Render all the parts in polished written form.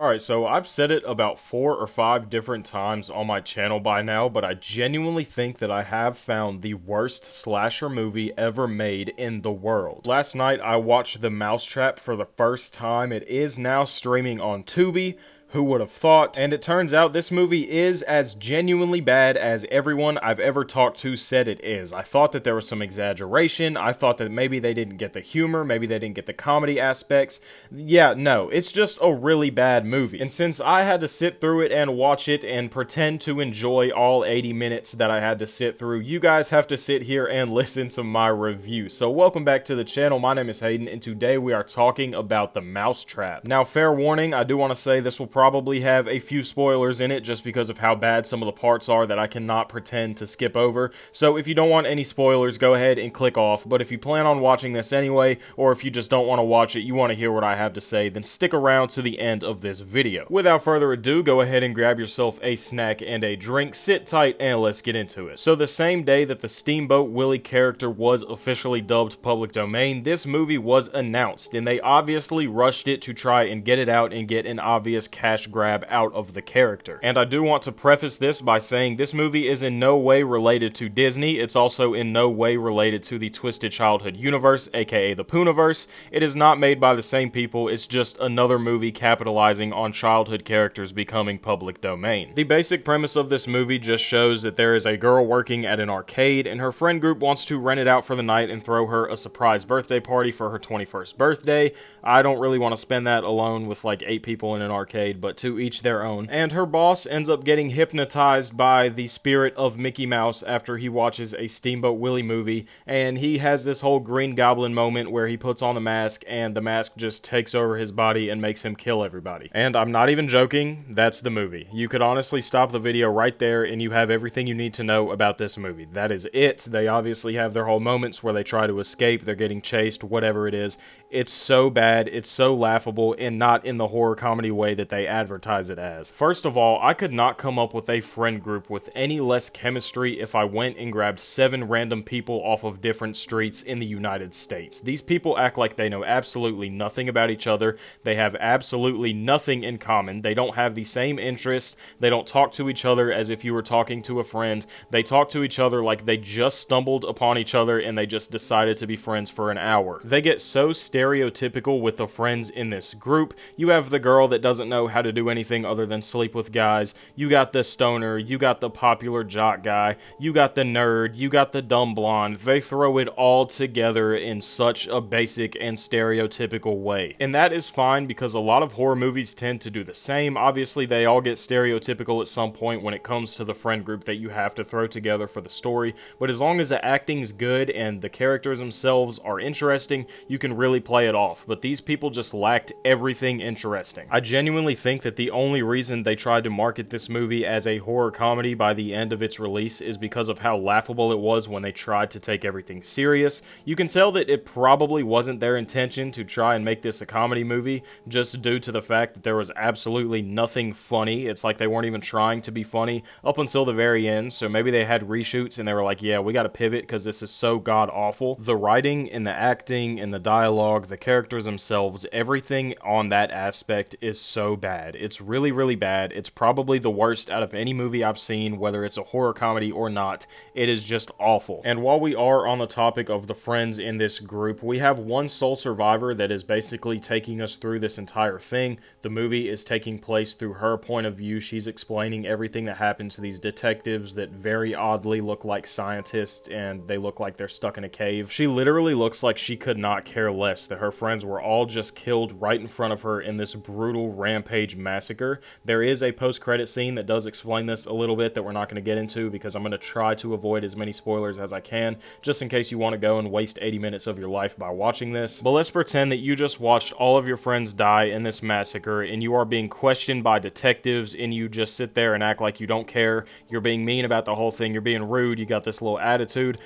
Alright, so I've said it about 4 or 5 different times on my channel by now, but I genuinely think that I have found the worst slasher movie ever made in the world. Last night I watched The Mousetrap for the first time. It is now streaming on Tubi. Who would have thought? And it turns out this movie is as genuinely bad as everyone I've ever talked to said it is. I thought that there was some exaggeration. I thought that maybe they didn't get the humor. Maybe they didn't get the comedy aspects. Yeah, no, it's just a really bad movie. And since I had to sit through it and watch it and pretend to enjoy all 80 minutes that I had to sit through, you guys have to sit here and listen to my review. So welcome back to the channel. My name is Haydxn, and today we are talking about The Mousetrap. Now, fair warning, I do want to say this will probably have a few spoilers in it just because of how bad some of the parts are that I cannot pretend to skip over. So if you don't want any spoilers, go ahead and click off. But if you plan on watching this anyway, or if you just don't want to watch it, you want to hear what I have to say, then stick around to the end of this video. Without further ado, go ahead and grab yourself a snack and a drink, sit tight, and let's get into it. So the same day that the Steamboat Willie character was officially dubbed public domain, this movie was announced, and they obviously rushed it to try and get it out and get an obvious cash grab out of the character. And I do want to preface this by saying this movie is in no way related to Disney. It's also in no way related to the Twisted Childhood universe, aka the Pooniverse. It is not made by the same people. It's just another movie capitalizing on childhood characters becoming public domain. The basic premise of this movie just shows that there is a girl working at an arcade and her friend group wants to rent it out for the night and throw her a surprise birthday party for her 21st birthday. I don't really want to spend that alone with like 8 people in an arcade, but to each their own. And her boss ends up getting hypnotized by the spirit of Mickey Mouse after he watches a Steamboat Willie movie, and he has this whole Green Goblin moment where he puts on the mask and the mask just takes over his body and makes him kill everybody. And I'm not even joking, that's the movie. You could honestly stop the video right there and you have everything you need to know about this movie. That is it. They obviously have their whole moments where they try to escape, they're getting chased, whatever it is. It's so bad, it's so laughable, and not in the horror comedy way that they advertise it as. First of all, I could not come up with a friend group with any less chemistry if I went and grabbed 7 random people off of different streets in the United States. These people act like they know absolutely nothing about each other. They have absolutely nothing in common. They don't have the same interests. They don't talk to each other as if you were talking to a friend. They talk to each other like they just stumbled upon each other and they just decided to be friends for an hour. They get so stereotypical with the friends in this group. You have the girl that doesn't know how to do anything other than sleep with guys. You got the stoner. You got the popular jock guy. You got the nerd. You got the dumb blonde. They throw it all together in such a basic and stereotypical way. And that is fine because a lot of horror movies tend to do the same. Obviously, they all get stereotypical at some point when it comes to the friend group that you have to throw together for the story. But as long as the acting's good and the characters themselves are interesting, you can really play it off. But these people just lacked everything interesting. I genuinely think that the only reason they tried to market this movie as a horror comedy by the end of its release is because of how laughable it was when they tried to take everything serious. You can tell that it probably wasn't their intention to try and make this a comedy movie, just due to the fact that there was absolutely nothing funny. It's like they weren't even trying to be funny up until the very end, so maybe they had reshoots and they were like, yeah, we gotta pivot because this is so god-awful. The writing and the acting and the dialogue, the characters themselves, everything on that aspect is so bad. It's really, really bad. It's probably the worst out of any movie I've seen, whether it's a horror comedy or not. It is just awful. And while we are on the topic of the friends in this group, we have one sole survivor that is basically taking us through this entire thing. The movie is taking place through her point of view. She's explaining everything that happened to these detectives that very oddly look like scientists and they look like they're stuck in a cave. She literally looks like she could not care less that her friends were all just killed right in front of her in this brutal rampage massacre. There is a post-credit scene that does explain this a little bit that we're not going to get into because I'm going to try to avoid as many spoilers as I can, just in case you want to go and waste 80 minutes of your life by watching this. But let's pretend that you just watched all of your friends die in this massacre and you are being questioned by detectives and you just sit there and act like you don't care. You're being mean about the whole thing. You're being rude. You got this little attitude.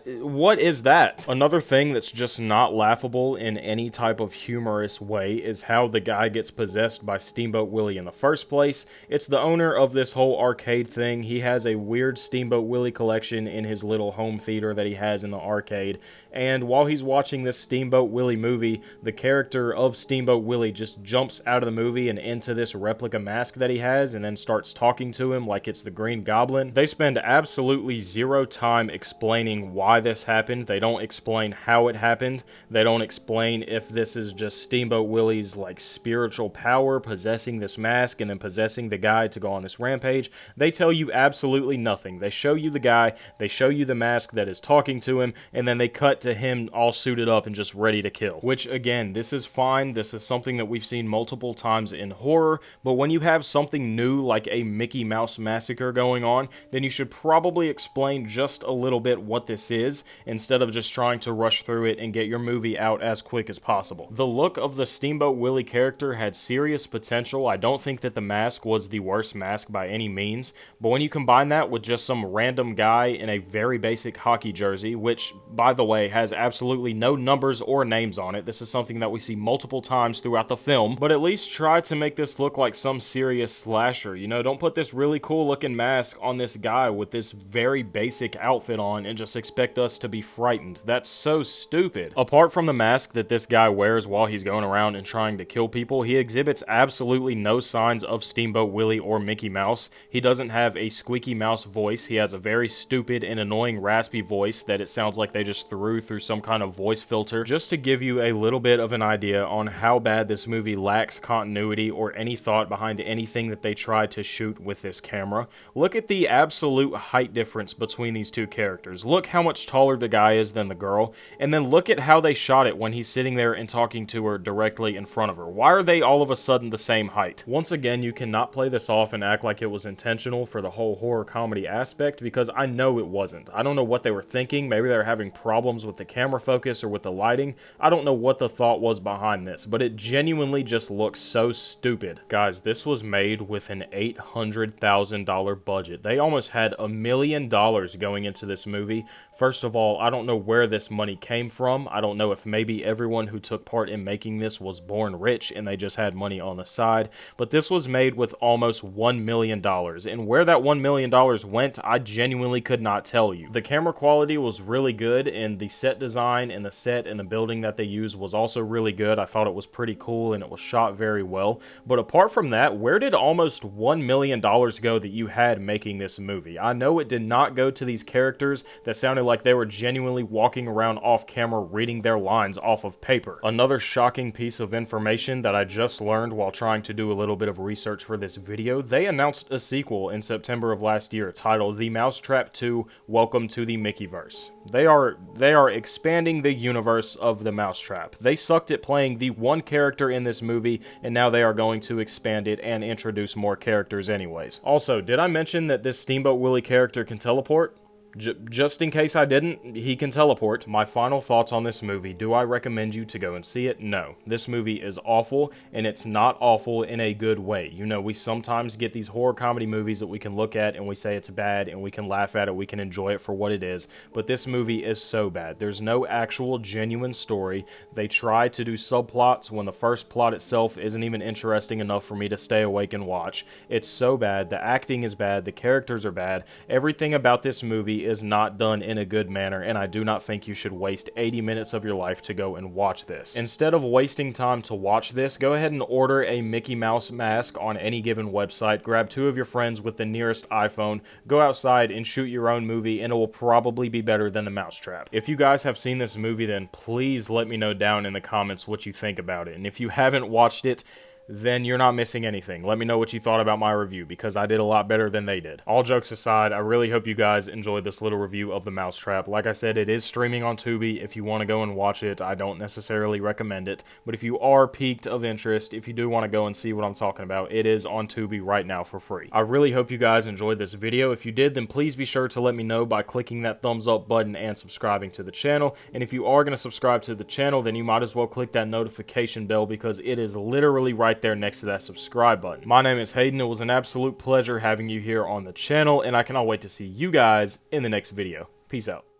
What is that? Another thing that's just not laughable in in any type of humorous way is how the guy gets possessed by Steamboat Willie in the first place. It's the owner of this whole arcade thing. He has a weird Steamboat Willie collection in his little home theater that he has in the arcade, and while he's watching this Steamboat Willie movie, the character of Steamboat Willie just jumps out of the movie and into this replica mask that he has, and then starts talking to him like it's the Green Goblin. They spend absolutely zero time explaining why this happened. They don't explain how it happened. They don't explain if this is just Steamboat Willie's like spiritual power possessing this mask and then possessing the guy to go on this rampage. They tell you absolutely nothing. They show you the guy, they show you the mask that is talking to him, and then they cut to him all suited up and just ready to kill. Which, again, this is fine. This is something that we've seen multiple times in horror, but when you have something new like a Mickey Mouse massacre going on, then you should probably explain just a little bit what this is, instead of just trying to rush through it and get your movie out as quick as possible. The look of the Steamboat Willie character had serious potential. I don't think that the mask was the worst mask by any means, but when you combine that with just some random guy in a very basic hockey jersey, which, by the way, has absolutely no numbers or names on it. This is something that we see multiple times throughout the film, but at least try to make this look like some serious slasher. You know, don't put this really cool looking mask on this guy with this very basic outfit on and just expect us to be frightened. That's so stupid. Apart from the mask that this guy wears while he's going around and trying to kill people, he exhibits absolutely no signs of Steamboat Willie or Mickey Mouse. He doesn't have a squeaky mouse voice. He has a very stupid and annoying raspy voice that it sounds like they just threw through some kind of voice filter. Just to give you a little bit of an idea on how bad this movie lacks continuity or any thought behind anything that they tried to shoot with this camera, look at the absolute height difference between these two characters. Look how much taller the guy is than the girl, and then look at how they shot it when he's sitting there and talking to her directly in front of her. Why are they all of a sudden the same height? Once again, you cannot play this off and act like it was intentional for the whole horror comedy aspect, because I know it wasn't. I don't know what they were thinking. Maybe they were having problems with the camera focus or with the lighting. I don't know what the thought was behind this, but it genuinely just looks so stupid. Guys, this was made with an $800,000 budget. They almost had $1 million going into this movie. First of all, I don't know where this money came from. I don't know if maybe everyone who took part in making this was born rich and they just had money on the side, but this was made with almost $1 million, and where that $1 million went, I genuinely could not tell you. The camera quality was really good, and the set design and the set and the building that they used was also really good. I thought it was pretty cool and it was shot very well, but apart from that, where did almost $1 million go that you had making this movie? I know it did not go to these characters that sounded like they were genuinely walking around off camera reading their lines off of paper. Another shocking piece of information that I just learned while trying to do a little bit of research for this video, they announced a sequel in September of last year titled The Mousetrap 2: Welcome to the Mickeyverse. They are expanding the universe of the Mousetrap. They sucked at playing the one character in this movie, and now they are going to expand it and introduce more characters anyways. Also, did I mention that this Steamboat Willie character can teleport? Just in case I didn't, he can teleport. My final thoughts on this movie. Do I recommend you to go and see it? No. This movie is awful, and it's not awful in a good way. You know, we sometimes get these horror comedy movies that we can look at and we say it's bad, and we can laugh at it, we can enjoy it for what it is, but this movie is so bad. There's no actual genuine story. They try to do subplots when the first plot itself isn't even interesting enough for me to stay awake and watch. It's so bad. The acting is bad. The characters are bad. Everything about this movie is not done in a good manner, and I do not think you should waste 80 minutes of your life to go and watch this. Instead of wasting time to watch this, go ahead and order a Mickey Mouse mask on any given website, grab 2 of your friends with the nearest iPhone, go outside and shoot your own movie, and it will probably be better than the Mousetrap. If you guys have seen this movie, then please let me know down in the comments what you think about it, and if you haven't watched it, then you're not missing anything. Let me know what you thought about my review, because I did a lot better than they did. All jokes aside, I really hope you guys enjoyed this little review of The Mousetrap. Like I said, it is streaming on Tubi. If you want to go and watch it, I don't necessarily recommend it, but if you are piqued of interest, if you do want to go and see what I'm talking about, it is on Tubi right now for free. I really hope you guys enjoyed this video. If you did, then please be sure to let me know by clicking that thumbs up button and subscribing to the channel, and if you are going to subscribe to the channel, then you might as well click that notification bell, because it is literally right there next to that subscribe button. My name is Hayden. It was an absolute pleasure having you here on the channel, and I cannot wait to see you guys in the next video. Peace out.